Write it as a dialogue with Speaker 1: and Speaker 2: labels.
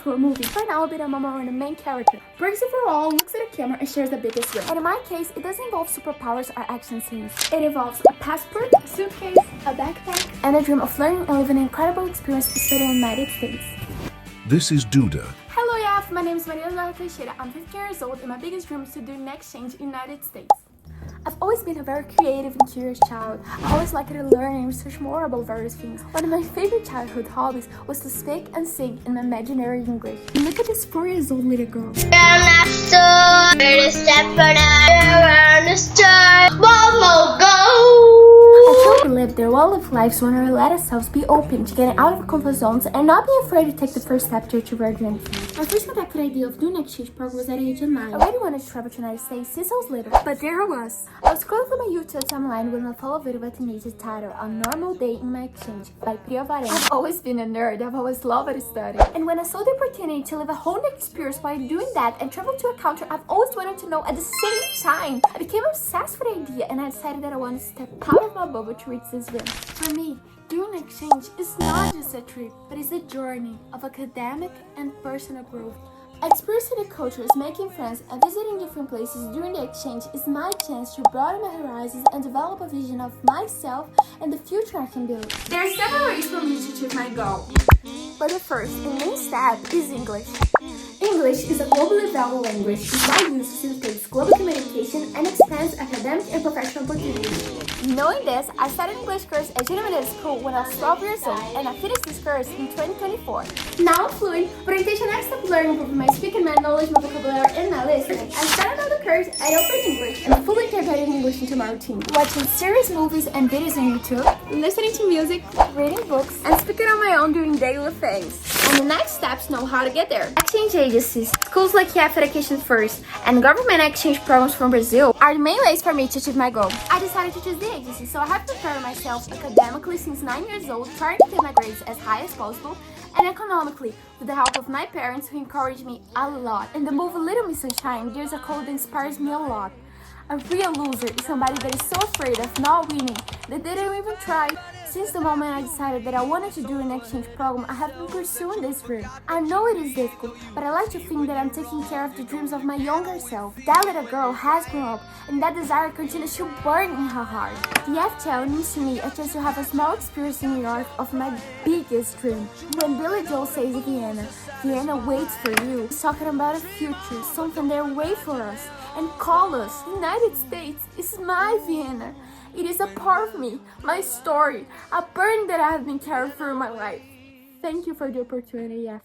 Speaker 1: for a movie. For now, I'll be the mama or the main character. Breaks it for all, looks at the camera, and shares the biggest win. And in my case, it doesn't involve superpowers or action scenes. It involves a passport, a suitcase, a backpack, and a dream of learning and living an incredible experience to study in the United States.
Speaker 2: This is Duda.
Speaker 1: Hello, yeah, my name is Eduarda Teixeira. I'm 15 years old and my biggest dream is to do an exchange in the United States. I've always been a very creative and curious child. I always liked to learn and research more about various things. One of my favorite childhood hobbies was to speak and sing in my imaginary English. Look at this 4 years old little girl. I truly believe that we'll live lives when we let ourselves be open to getting out of our comfort zones and not be afraid to take the first step to achieve our dreams. My first contact with the idea of doing an exchange program was at the age of 9. I already wanted to travel to the United States since I was little, but there I was. I was scrolling through my YouTube timeline when I follow a video with the native title, A Normal Day in My Exchange by Priya Varela. I've always been a nerd, I've always loved to study. And when I saw the opportunity to live a whole new experience while doing that and travel to a country I've always wanted to know at the same time, I became obsessed with the idea and I decided that I wanted to step out of my bubble to reach this dream. For me, doing an exchange is not just a trip, but it's a journey of academic and personal growth. Experiencing the cultures, making friends, and visiting different places during the exchange is my chance to broaden my horizons and develop a vision of myself and the future I can build. There are several ways for me to achieve my goal. But the first and main step is English. English is a globally valuable language. It's widely used to facilitate global communication and expands academic and professional opportunities. Knowing this, I started English course at Junior Middle School when I was 12 years old, and I finished this course in 2024. Now I'm fluent, but I take the next step learning improving my speaking, my knowledge, my vocabulary, and my listening. I started another course at Open English and fully integrated English into my routine. Watching series, movies, and videos on YouTube, listening to music, reading books, and speaking on my own doing daily things. And the next steps know how to get there. Exchange agencies, schools like EF Education First, and government exchange programs from Brazil are the main ways for me to achieve my goal. I decided to choose the agency, so I have prepared myself academically since 9 years old, trying to get my grades as high as possible, and economically with the help of my parents who encouraged me a lot. In the movie Little Miss Sunshine, there's a quote that inspires me a lot. A real loser is somebody that is so afraid of not winning that they don't even try. Since the moment I decided that I wanted to do an exchange program, I have been pursuing this dream. I know it is difficult, but I like to think that I'm taking care of the dreams of my younger self. That little girl has grown up, and that desire continues to burn in her heart. The FTL means to me a chance to have a small experience in New York of my biggest dream. When Billy Joel says Vienna, Vienna waits for you, he's talking about a future, something there wait for us, and call us. United States is my Vienna. It is a part of me, my story, a burden that I have been carrying through my life. Thank you for the opportunity, F.